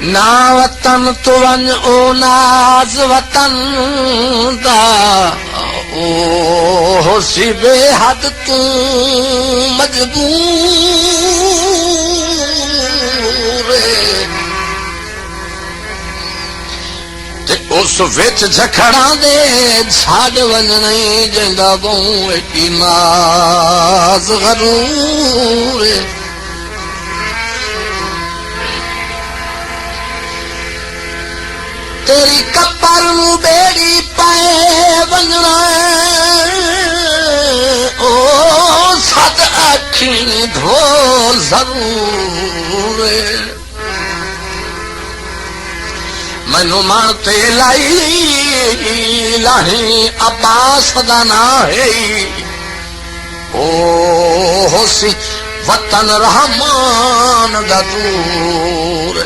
ना वतन तो वन ओ नाज वतन दा ओ होसी बेहद तू मजबूर ते उस विच झखड़ा दे छाड़ वन नहीं जंदा बहु की नाज गरूर तेरी कपर नू बेड़ी पाए वंजना ओ सद अखी धो जरूर मैनू मन ते लाई लाही अब्बास दा ना है ओ होसी वतन रहमान दा दूर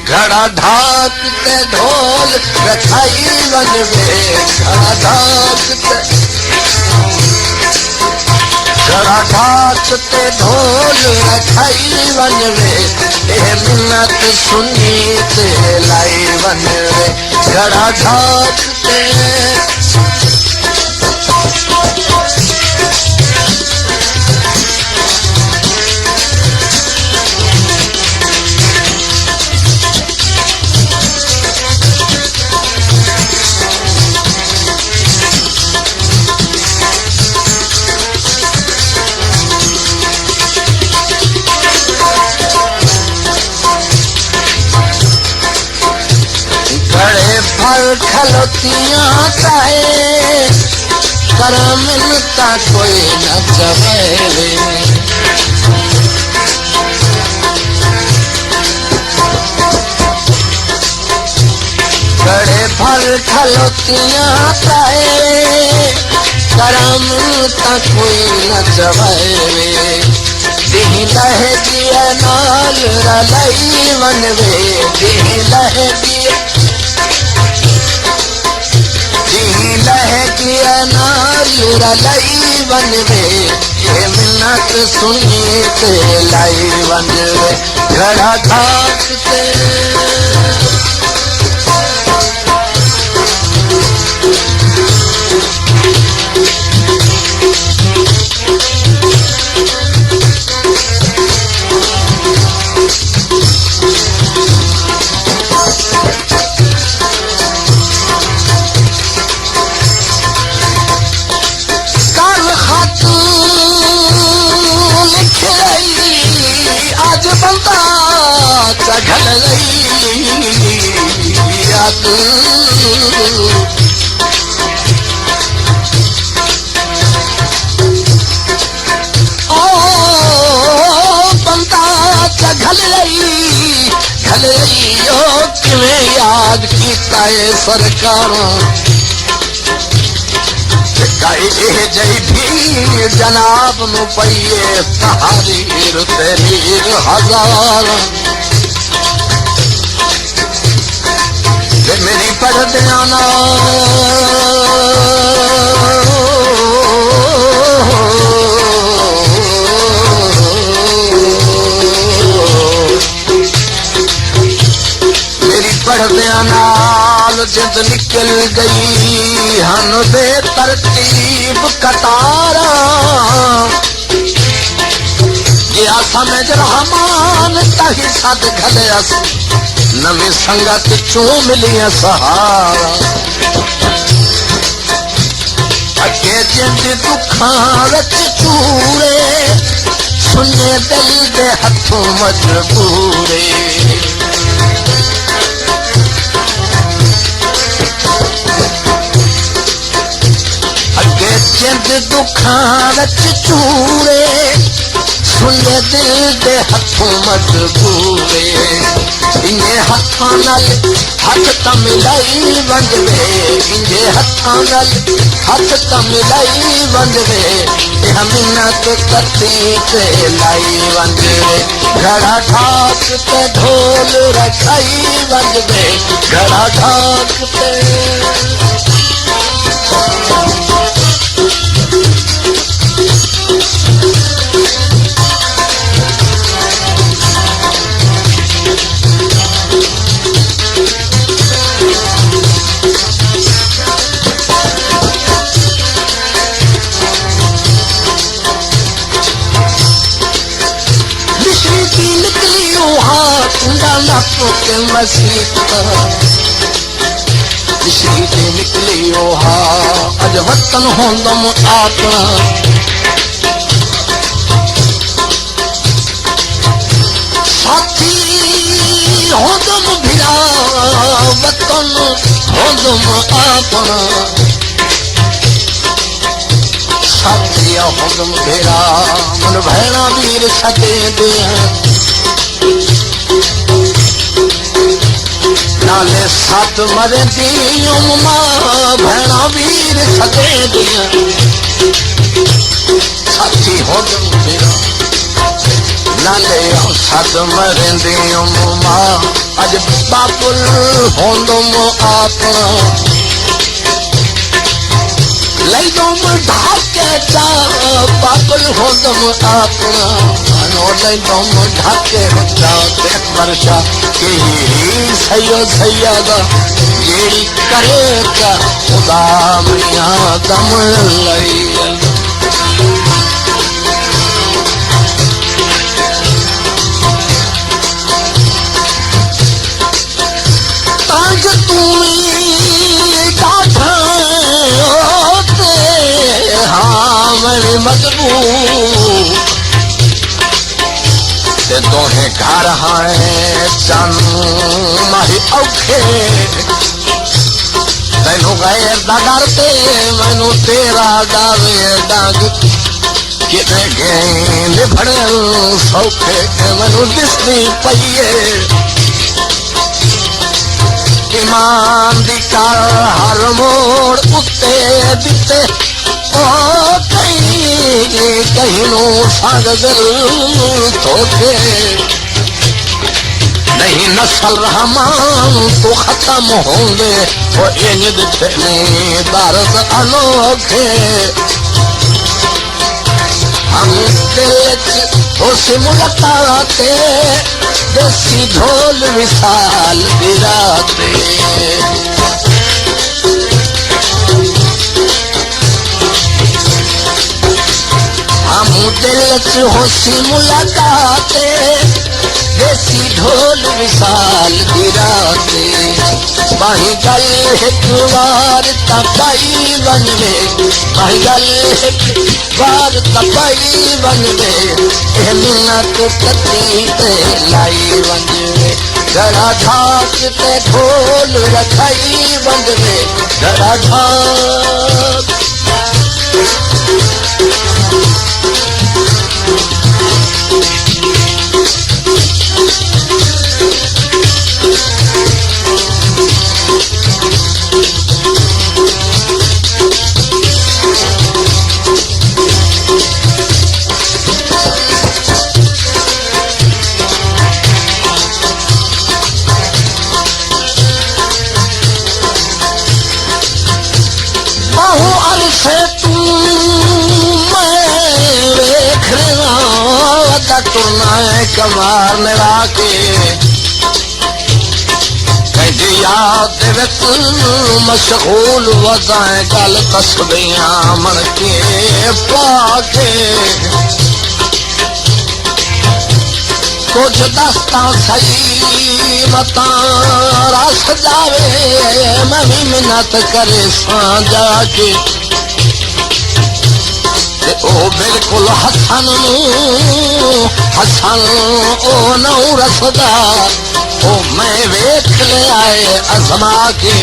घड़ा ढाक ते ढोल रखाई वनवे घड़ा ढाक ते ढोल रखाई वनवे ए मिन्नत सुनी ते लाई वनवे घड़ा ढाक ते फल खलोतियां चाहे कर मिलता कोई न चवेले बड़े फल खलोतियां चाहे कर मिलता कोई न चवेले दी लहे दिया नाल रलाई वनवे दी लहे दिया लहकिया नाल लाई वनवे ये मिन्नत सुनी ते लाई वनवे घड़ा ढाक ते चढ़ल गई याद ओ बंदा चढ़ल गई ओ किवें याद कीता है सरकारां जई भी जनाब नु पईए तहरीर तहरीर हजार मेरी पढ़ देना मेरी पढ़ देना जिद निकल गई हन बेतरतीब कतारा या समझ रहमान तही सद घलस नवी संगत चू मिली सहारा अगे जिंद दुखां विच चूरे सुने दिल दे हथों मजबूरे जिंद दुखां विच चूरे सुने दिल दे हथों मजबूरे इन्हे हथां नाल हथ तां मिलाई वंजवे इन्हे हथां नाल हथ तां मिलाई वंजवे इह मिन्नत कती ते लाई वंजवे घड़ा ढाक ते ढोल रखाई वंजवे घड़ा ढाक ते नक के मसीत मिश्री ते निकली ओहा अज वतन होंदम अपना साथी होंदम भिड़ा वतन होंदम अपना साथी होंदम भिड़ा मन भेड़ा वीर सदे दिया नाले साथ मरे दियो मां भेड़ा वीर सदे दिया साथी होंदम भिड़ा नाले साथ मरे दियो मां अज बाबुल होंदम अपना लैदम ढाके चा बाबुल होंदम अपना नो लैदम ढाके चा देख वर्षा के सयो सैयदा जेड़ी करे का खुदा मियां दम लई ताज तू मजबूर ते दोहे घर हाए चन माही औखे तैनू गैर दा डर ते मैनू तेरा डावे डांग किते गए निभड़े सौखे मैनू दिसनी पईए ईमान दी कार हर मोड़ उत्ते दिते कहीं नो साग धोखे नहीं नस्ल रहमान तो खत्म होंगे वो इंज दिखे नहीं दर्द अनोखे हम दिल उस मुलाकाते देसी ढोल विशाल बिराते दिल च होसी मुलाकाते देसी ढोल विशाल गिराते बाही गल एक बार तपाई बनवे बाही गल एक बार तपाई बनवे ए मिन्नत कती ते लाई बनवे जरा ढाक ते ढोल रखाई बनवे जरा ढाक कमार लड़ा के याद मशगूल वजाए गल तस्बियां मन के पाके कुछ दस्ता सही मता रस जावे मैं भी मिन्नत करे साजा के ओ बिल्कुल हसन हसन ओ नौ रसदा ओ मैं वेख ले आए अजमा के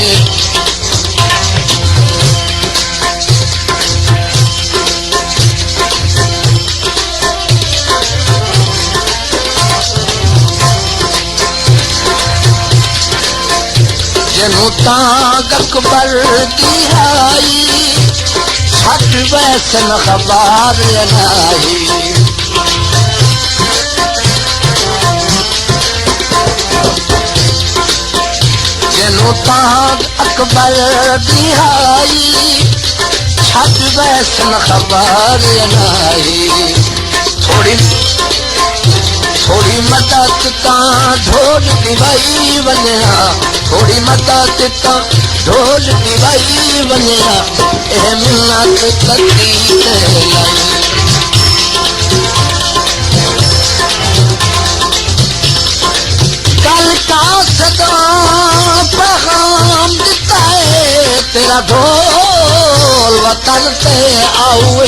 जनु ताक अकबर की आई छठ वैसन खबर नहीं जनु ताक अकबर की आई छठ वैसन खबर नहीं थोड़ी मदद ता ढोल दिवाई बनिया थोड़ी मदद ता ढोल दिवाई बनिया ए मिन्नत कती लाई कल ढोल वतन ते आउए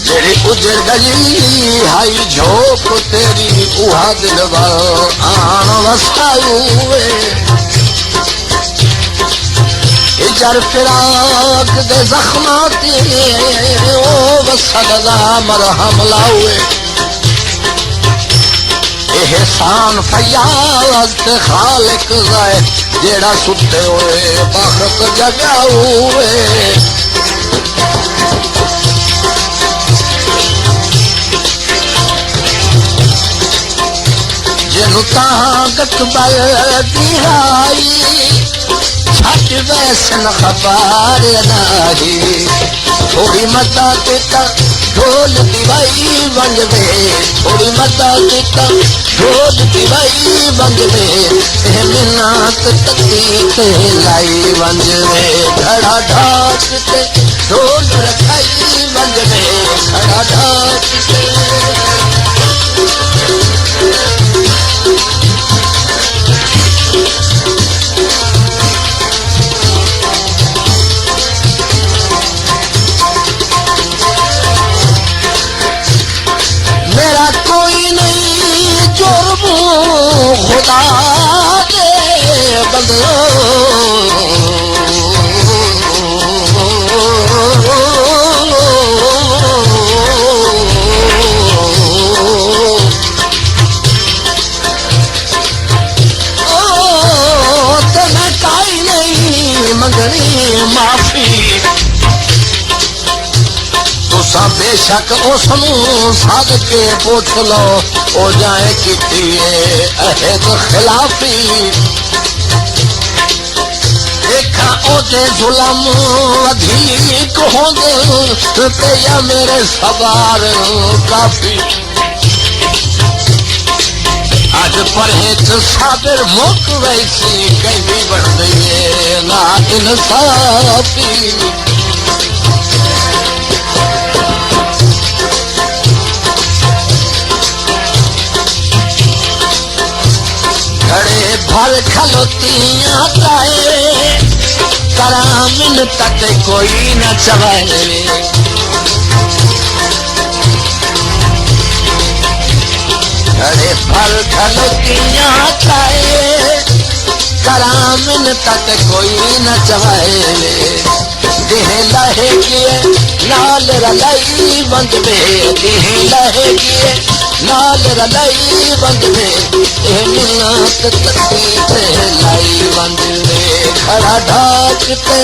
जेड़ी उजड़ गई हाई झोप तेरी उहा दिल वाल आन वसाउए जर फिराक दे जख्माती ओ वसदा मरहम लाउए एहसान फयाज ते खालिक जाए जेड़ा सुते होए बखत जगाउए जिनु ताकत बल दिहाई छट वैसन खबर नाही थोड़ी मदद तक ढोल दिवाई बंग में थोड़ी मदद तक ढोल दिवाई बंग में मिन्नत तकी के लाई बंग में खड़ा ढाक के ढोल रखाई बंग में खड़ा ढाक के खुदा दे बंदो तेने काई नहीं मंगनी माफी तुसा बेशक उसनू सद के पूछ लो ओ जाए किती अहद खिलाफी देखा ओदे जुलम अधिक होंदे ते या मेरे सवार काफी अज परहेज साबिर मुक वैसी कहीं बढ़ गई ना इंसाफी भर खलोतियां ताए करामिन तक कोई न चवाए घड़े भर खलोतियां ताए करामिन तक कोई न चवाए देह लहे किए नाल रलाई बंद में देह लहे किए नाल रलाई बंद में मिन्नत तकी लाई बंद में खड़ा ढाक पे